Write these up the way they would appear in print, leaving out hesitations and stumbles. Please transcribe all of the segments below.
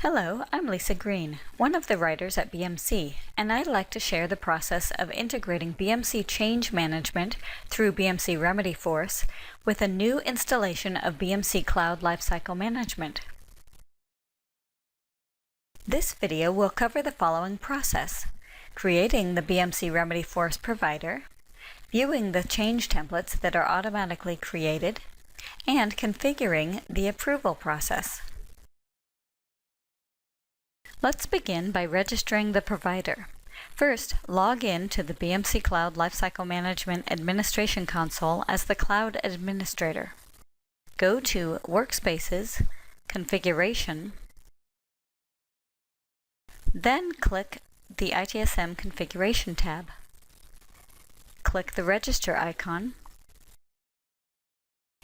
Hello, I'm Lisa Green, one of the writers at BMC, and I'd like to share the process of integrating BMC Change Management through BMC Remedyforce with a new installation of BMC Cloud Lifecycle Management. This video will cover the following process: creating the BMC Remedyforce provider, viewing the change templates that are automatically created, and configuring the approval process. Let's begin by registering the provider. First, log in to the BMC Cloud Lifecycle Management Administration Console as the Cloud Administrator. Go to Workspaces, Configuration, then click the ITSM Configuration tab. Click the Register icon.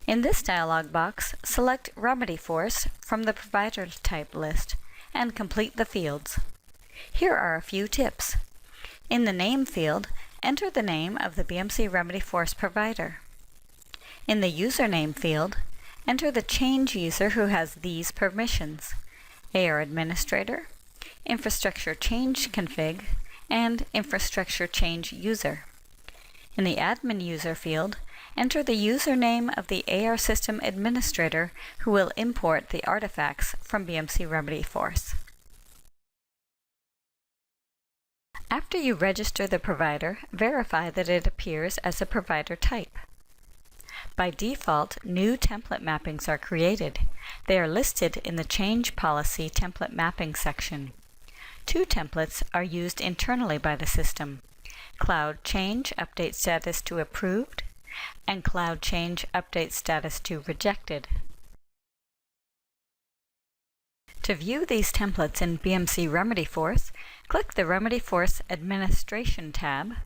In this dialog box, select Remedyforce from the Provider Type list and complete the fields. Here are a few tips. In the Name field, enter the name of the BMC Remedyforce provider. In the Username field, enter the change user who has these permissions: AR Administrator, Infrastructure Change Config, and Infrastructure Change User. In the Admin User field, enter the username of the AR System Administrator who will import the artifacts from BMC Remedyforce. After you register the provider, verify that it appears as a provider type. By default, new template mappings are created. They are listed in the Change Policy Template Mapping section. Two templates are used internally by the system: Cloud Change Update Status to Approved and Cloud Change Update Status to Rejected. To view these templates in BMC Remedyforce, click the Remedyforce Administration tab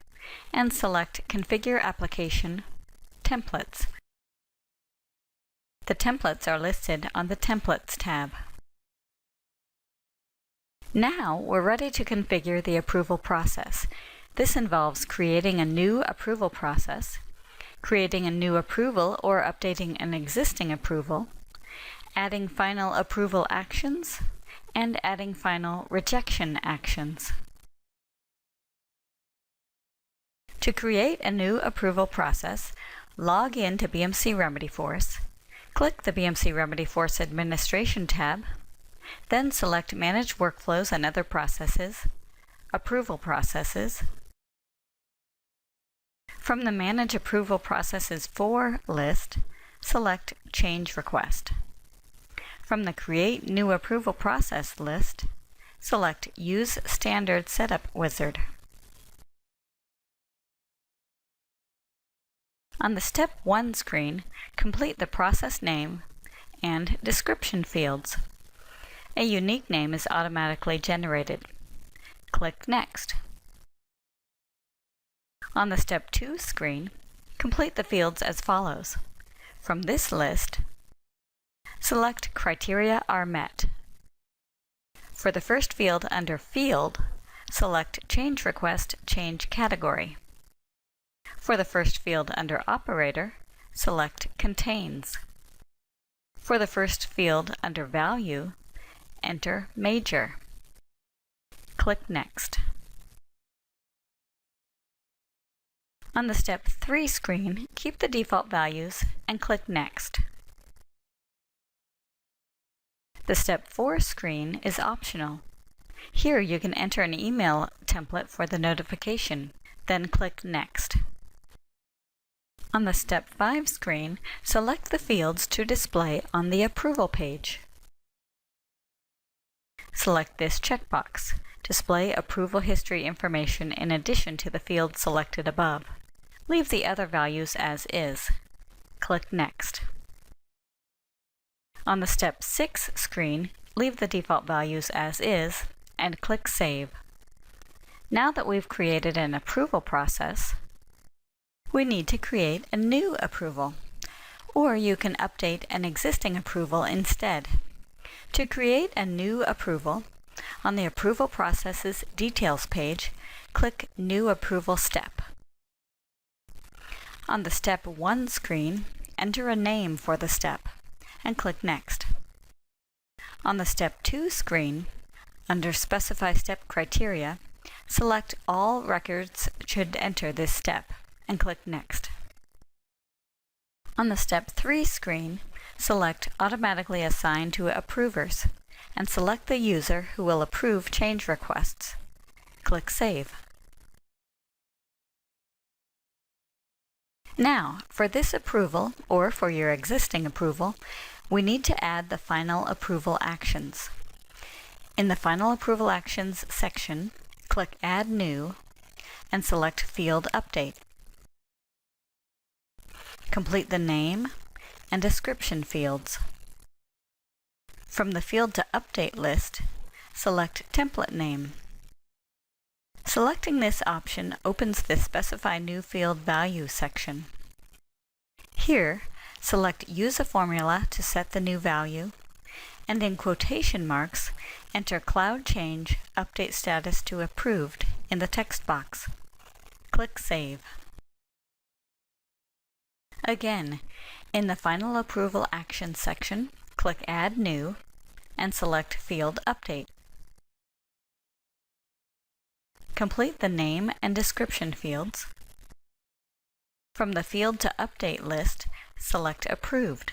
and select Configure Application Templates. The templates are listed on the Templates tab. Now we're ready to configure the approval process. This involves creating a new approval process, creating a new approval or updating an existing approval, adding final approval actions, and adding final rejection actions. To create a new approval process, log in to BMC Remedyforce, click the BMC Remedyforce Administration tab, then select Manage Workflows and Other Processes, Approval Processes. From the Manage Approval Processes For list, select Change Request. From the Create New Approval Process list, select Use Standard Setup Wizard. On the Step 1 screen, complete the process name and description fields. A unique name is automatically generated. Click Next. On the Step 2 screen, complete the fields as follows. From this list, select Criteria Are Met. For the first field under Field, select Change Request Change Category. For the first field under Operator, select Contains. For the first field under Value, enter Major. Click Next. On the Step 3 screen, keep the default values and click Next. The Step 4 screen is optional. Here you can enter an email template for the notification, then click Next. On the Step 5 screen, select the fields to display on the approval page. Select this checkbox, Display Approval History Information in addition to the fields selected above. Leave the other values as is. Click Next. On the Step 6 screen, leave the default values as is and click Save. Now that we've created an approval process, we need to create a new approval, or you can update an existing approval instead. To create a new approval, on the Approval Processes Details page, click New Approval Step. On the Step 1 screen, enter a name for the step and click Next. On the Step 2 screen, under Specify Step Criteria, select All records should enter this step and click Next. On the Step 3 screen, select Automatically Assign to Approvers and select the user who will approve change requests. Click Save. Now, for this approval, or for your existing approval, we need to add the Final Approval Actions. In the Final Approval Actions section, click Add New and select Field Update. Complete the name and description fields. From the Field to Update list, select Template Name. Selecting this option opens the Specify New Field Value section. Here, select Use a formula to set the new value, and in quotation marks, enter Cloud Change Update Status to Approved in the text box. Click Save. Again, in the Final Approval Action section, click Add New and select Field Update. Complete the name and description fields. From the Field to Update list, select Approved.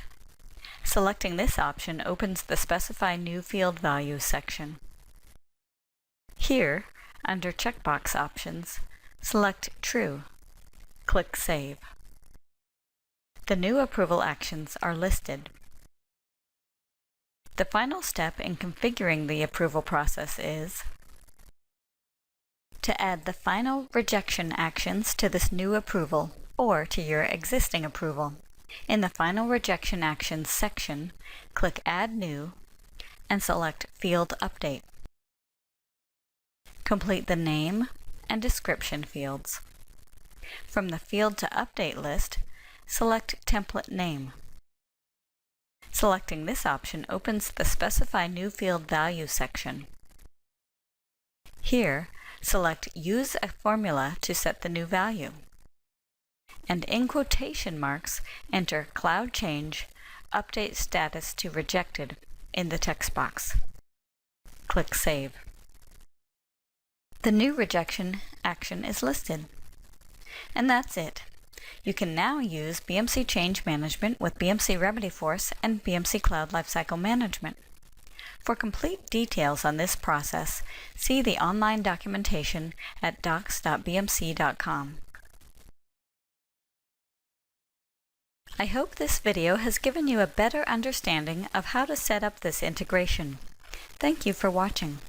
Selecting this option opens the Specify New Field Value section. Here, under Checkbox Options, select True. Click Save. The new approval actions are listed. The final step in configuring the approval process is to add the final rejection actions to this new approval or to your existing approval. In the Final Rejection Actions section, click Add New and select Field Update. Complete the name and description fields. From the Field to Update list, select Template Name. Selecting this option opens the Specify New Field Value section. Here, select Use a formula to set the new value. And in quotation marks, enter Cloud Change Update Status to Rejected in the text box. Click Save. The new rejection action is listed. And that's it. You can now use BMC Change Management with BMC Remedyforce and BMC Cloud Lifecycle Management. For complete details on this process, see the online documentation at docs.bmc.com. I hope this video has given you a better understanding of how to set up this integration. Thank you for watching.